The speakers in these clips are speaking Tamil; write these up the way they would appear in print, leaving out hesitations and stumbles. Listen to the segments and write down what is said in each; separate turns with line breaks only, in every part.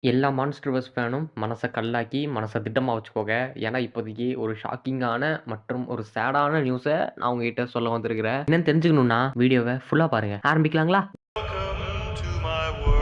எல்லா மான்ஸ்டர்வர்ஸ் ஃபேனும் மனச கல்லாக்கி, மனச திடமா வச்சுக்கோங்க. ஏன்னா, இப்போதைக்கு ஒரு ஷாக்கிங்கான மற்றும் ஒரு சேடான நியூஸ நான் உங்ககிட்ட சொல்ல வந்திருக்கிறேன். என்னன்னு தெரிஞ்சுக்கணும்னா, வீடியோவ ஃபுல்லா பாருங்க. ஆரம்பிக்கலாங்களா?
Welcome to my world.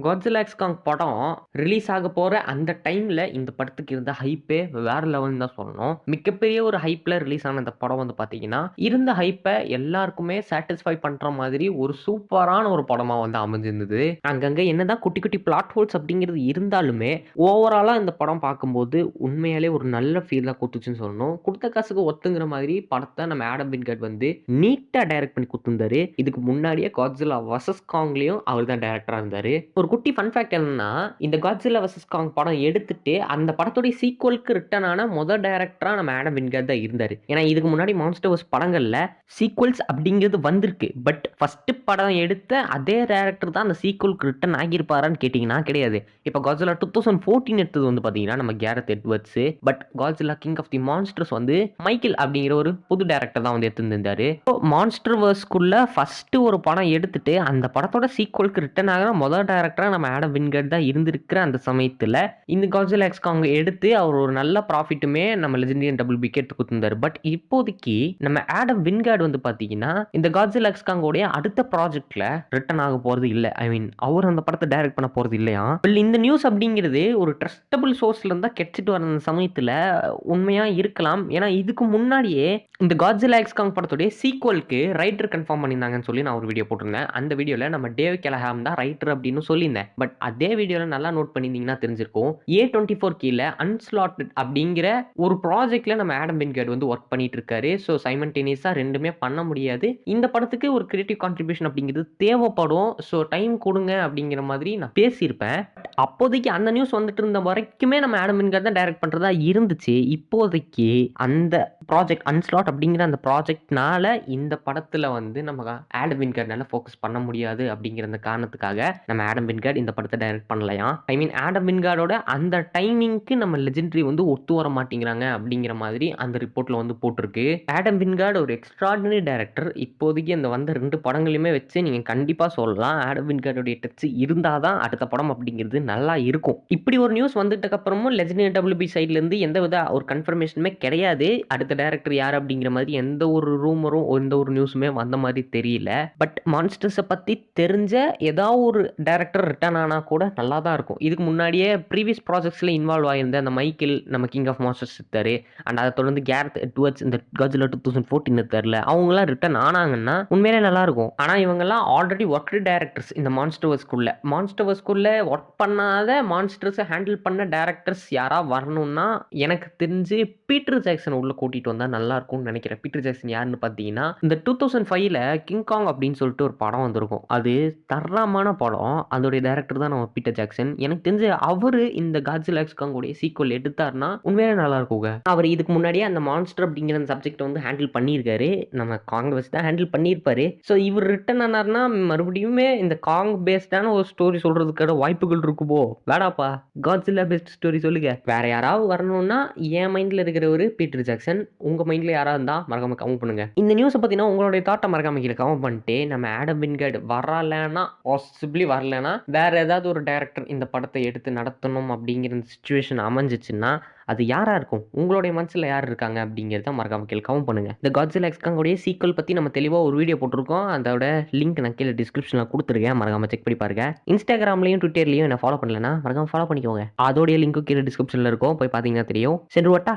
Godzilla X Kong படம் ரிலீஸ் ஆக போற அந்த டைம்ல இந்த படத்துக்கு இருந்த ஹைப்பே வேற லெவல்னு தான் சொல்லணும். மிகப்பெரிய ஒரு ஹைப்ல ரிலீஸ் ஆன இந்த படம் வந்து பார்த்தீங்கன்னா, இருந்த ஹைப்ப எல்லாருக்குமே சாட்டிஸ்ஃபை பண்ற மாதிரி ஒரு சூப்பரான ஒரு படமா வந்து அமைஞ்சிருந்தது. அங்கங்க என்னதான் குட்டி குட்டி பிளாட் ஹோல்ஸ் அப்படிங்கிறது இருந்தாலுமே, ஓவராலா இந்த படம் பார்க்கும்போது உண்மையாலே ஒரு நல்ல ஃபீல் தான் குடுத்துச்சுன்னு சொல்லணும். குடுத்த காசுக்கு ஒத்துங்கிற மாதிரி படத்த நம்ம ஆடம் வின்கட் வந்து நீட்டா டைரக்ட் பண்ணி குடுத்திருந்தாரு. இதுக்கு முன்னாடியே Godzilla வெர்சஸ் காங்லயும் அவர் தான் டைரக்டரா இருந்தாரு. ஒரு குட்டி ஃபன் ஃபேக்ட் என்னன்னா, இந்த Godzilla வெர்சஸ் காங் படம் எடுத்துட்டு, அந்த படத்துடைய சீக்வல்க்கு ரிட்டர்ன் ஆன டைரக்டரா நம்ம ஆடம் வின்கட் தான் இருந்தாரு. ஏன்னா, இதுக்கு முன்னாடி மான்ஸ்டர்ஸ் படங்கள்ல சீக்வல்ஸ் அப்படிங்கிறது வந்திருக்கு. பட் ஃபர்ஸ்ட் படம் எடுத்த அதே டைரக்டர் தான் அந்த சீக்வல்க்கு ரிட்டர்ன் ஆகியிருப்பாரான்னு கேட்டீங்கன்னா கிடையாது. இப்ப Godzilla 2014 எடுத்தது வந்து பார்த்தீங்கன்னா, நம்ம Gareth Edwards. But Godzilla king of the monsters வந்து மைக்கேல் அப்படிங்கிற ஒரு புது டைரக்டர் தான் வந்து எடுத்திருந்தாரு. மான்ஸ்டர்வர்ஸ்க்குள்ள ஃபர்ஸ்ட் ஒரு படம் எடுத்துட்டு, அந்த படத்தோட சீக்வல்க்கு ரிட்டர்ன் ஆகுற டைரக்டரா நம்ம ஆடம் வின்கட் தான் இருந்திருக்கிற அந்த சமயத்துல, இந்த Godzilla X Kong எடுத்து அவர் ஒரு நல்ல ப்ராஃபிட்டுமே நம்ம லெஜெண்டரி WBக்கு எடுத்து குடுத்திருந்தாரு. பட் இப்போதைக்கு நம்ம ஆடம் வின்கட் வந்து பார்த்தீங்கன்னா, இந்த Godzilla X Kong உடைய அடுத்த ப்ராஜெக்ட்ல ரிட்டர்ன் ஆக போறது இல்ல. ஐ மீன் அவர் அந்த படத்த டைரக்ட் பண்ண போறது இல்லையாம். இந்த நியூஸ் அப்படிங்கிறது ஒரு ட்ரஸ்டபிள் சோர்ஸ்ல இருந்தா கிடைச்சிட்டு வர அந்த சமயத்துல உண்மையா இருக்கலாம். ஏன்னா இதுக்கு முன்னாடியே இந்த Godzilla X Kong படத்துடைய சீக்வல்க்கு ரைட்டர் கன்ஃபார்ம் பண்ணியிருந்தாங்கன்னு சொல்லி நான் ஒரு வீடியோ போட்டிருந்தேன். அந்த வீடியோல நம்ம டேவ் கெலஹாம் தான் ரைட்டர் அப்படின்னு சொல்லியிருந்தேன். பட் அதே வீடியோல நல்லா நோட் பண்ணியிருந்தீங்கன்னா தெரிஞ்சிருக்கும். A24 கீழ அன்ஸ்லாட்டட் அப்படிங்கிற ஒரு ப்ராஜெக்ட்ல நம்ம ஆடம் வின்கட் வந்து ஒர்க் பண்ணிட்டு இருக்காரு. ஸோ சைமல்டேனியஸா 2மே பண்ண முடியாது. இந்த படத்துக்கு ஒரு கிரியேட்டிவ் கான்ட்ரிபியூஷன் அப்படிங்கிறது தேவைப்படும். ஸோ டைம் கொடுங்க அப்படிங்கிற மாதிரி நான் பேசியிருப்பேன். அப்போதைக்கு அந்த நியூஸ் வந்துட்டு இருந்த வரைக்குமே நம்ம ஆடம் வின்கட் தான் டைரக்ட் பண்றதா இருந்துச்சு. இப்போதைக்கு அந்த ப்ராஜெக்ட் அன்ஸ்லாட் அப்படிங்கிற அந்த ப்ராஜெக்ட்னால இந்த படத்துல வந்து நம்ம ஆடம் வின்கட்னால ஃபோக்கஸ் பண்ண முடியாது அப்படிங்கிற அந்த காரணத்துக்காக நம்ம ஆடம் வின்கட் இந்த படத்தை டைரக்ட் பண்ணலையாம். ஐ மீன் ஆடம் வின்கடோட அந்த டைமிங்க்கு நம்ம லெஜெண்டரி வந்து ஒத்து வர மாட்டேங்கிறாங்க அப்படிங்கிற மாதிரி அந்த ரிப்போர்ட்ல வந்து போட்டிருக்கு. ஆடம் வின்கட் ஒரு எக்ஸ்ட்ராடினரி டைரக்டர். இப்போதைக்கு அந்த வந்த 2 படங்களையுமே வச்சு நீங்க கண்டிப்பா சொல்லலாம் ஆடம் வின்கடோடைய டச் இருந்தாதான் அடுத்த படம் அப்படிங்கிறது நல்லா இருக்கும். இப்படி ஒரு நியூஸ் வந்துட்டதுக்கு அப்புறமும் லெஜெண்டரி WB சைட்ல இருந்து எந்தவித ஒரு கன்ஃபர்மேஷனுமே கிடையாது. அடுத்த டைரக்டர் யார் அப்படிங்கிற மாதிரி எந்த ஒரு ரூமரும் எந்த ஒரு நியூஸுமே வந்த மாதிரி தெரியல. பட் மான்ஸ்டர்ஸை பத்தி தெரிஞ்ச ஏதாவது ஒரு டைரக்டர் ரிட்டர்ன் ஆனா கூட நல்லா தான் இருக்கும். இதுக்கு முன்னாடியே ப்ரீவியஸ் ப்ராஜெக்ட்ஸ்ல இன்வால்வ் ஆயிருந்த அந்த மைக்கேல் நம்ம கிங் ஆஃப் மான்ஸ்டர்ஸ் எடுத்தாரு. அண்ட் அதை தொடர்ந்து கேரத் எட்வர்ட்ஸ் இந்த Godzilla 2014 எடுத்தார்ல, அவங்களாம் ரிட்டர்ன் ஆனாங்கன்னா உண்மையிலே நல்லா இருக்கும். ஆனா இவங்கெல்லாம் ஆல்ரெடி ஒர்க்டு டைரக்டர்ஸ் இந்த மான்ஸ்டர்வர்ஸ்குள்ள ஒர்க் பண்ணாத மான்ஸ்டர்ஸை ஹேண்டில் பண்ண டைரக்டர்ஸ் யாரா வரணும்னா எனக்கு தெரிஞ்சு பீட்டர் ஜாக்சன் உள்ள கூட்டிட்டு வந்தா நல்லா இருக்கும்னு நினைக்கிறேன். பீட்டர் ஜாக்சன் யாருன்னு பார்த்தீங்கன்னா, இந்த 2005ல கிங் காங் அப்படின்னு சொல்லிட்டு ஒரு படம் வந்திருக்கும். அது தரமான படம். அதோடைய டைரக்டர் தான் நம்ம பீட்டர் ஜாக்சன். எனக்கு தெரிஞ்சு அவரு இந்த Godzilla X Kong உடைய சீக்வல் எடுத்தாருன்னா உண்மையிலே நல்லா இருக்குங்க. அவர் இதுக்கு முன்னாடியே அந்த மான்ஸ்டர் அப்படிங்கிற அந்த சப்ஜெக்ட் வந்து ஹேண்டில் பண்ணியிருக்காரு. நம்ம காங் வச்சு தான் ஹேண்டில் பண்ணியிருப்பாரு. ஸோ இவர் ரிட்டர்ன் ஆனார்னா மறுபடியுமே இந்த காங் பேஸ்டான ஒரு ஸ்டோரி சொல்றதுக்கான வாய்ப்புகள் இருக்குமோ? வேடாப்பா, Godzilla பேஸ்ட் ஸ்டோரி சொல்லுங்க. வேற யாராவது வரணும்னா என் மைண்ட்ல இருக்கிற ஒரு பீட்டர் ஜாக்சன். உங்க மைண்ட்ல யாராவது இருந்தா மறக்காம கமெண்ட் பண்ணுங்க. இந்த நியூஸை பத்தினா உங்களுடைய தாட்டை மறக்காம கீழே கமெண்ட் பண்ணிட்டு நம்ம ஆடம் வின்கட் வரலன்னா பாசிபிளி வரலன்னா வேற ஏதாவது ஒரு டைரக்டர் இந்த படத்தை எடுத்து நடத்தணும் அப்படிங்கிற சுச்சுவேஷன் அமைஞ்சிச்சுன்னா அது யாரா இருக்கும்? உங்களுடைய மனசுல யார் இருக்காங்க அப்படிங்கிறத மறக்காம கீழே கமெண்ட் பண்ணுங்க. இந்த Godzilla X Kong உடைய சீக்வல் பத்தி நம்ம தெளிவா ஒரு வீடியோ போட்டிருக்கோம். அதோட லிங்க் நான் கீழே டிஸ்கிரிப்ஷன்ல கொடுத்துருக்கேன். மறக்காம செக் பண்ணி பாருங்க. இன்ஸ்டாகிராம்லயும் ட்விட்டர்லயும் என்ன ஃபாலோ பண்ணலன்னா மறக்காம ஃபாலோ பண்ணிக்கோங்க. அதோடைய லிங்க்கும் கீழே டிஸ்கிரிப்ஷன்ல இருக்கும். போய் பாத்தீங்கன்னா தெரியும். சென்று வட்டா